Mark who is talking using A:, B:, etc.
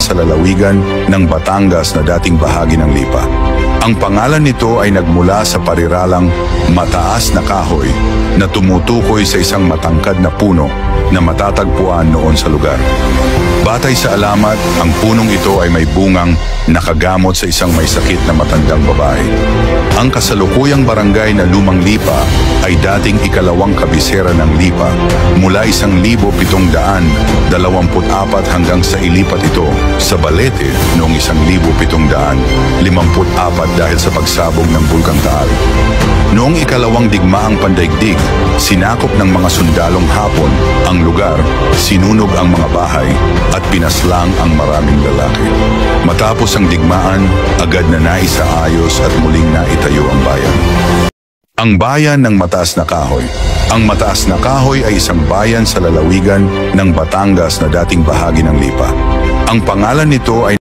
A: sa lalawigan ng Batangas na dating bahagi ng Lipa. Ang pangalan nito ay nagmula sa pariralang mataas na kahoy na tumutukoy sa isang matangkad na puno na matatagpuan noon sa lugar. Batay sa alamat, ang punong ito ay may bungang nakagamot sa isang may sakit na matandang babae. Ang kasalukuyang barangay na Lumang Lipa ay dating ikalawang kabisera ng Lipa mula 1724 hanggang sa ilipat ito sa Balete noong 1754 dahil sa pagsabog ng Bulkang Taal. Noong ikalawang digmaang pandaigdig, sinakop ng mga sundalong Hapon ang lugar, sinunog ang mga bahay at pinaslang ang maraming lalaki. Matapos ang digmaan, agad na naisaayos at muling naitayo ang bayan. Ang bayan ng Mataas na Kahoy. Ang Mataas na Kahoy ay isang bayan sa lalawigan ng Batangas na dating bahagi ng Lipa. Ang pangalan nito ay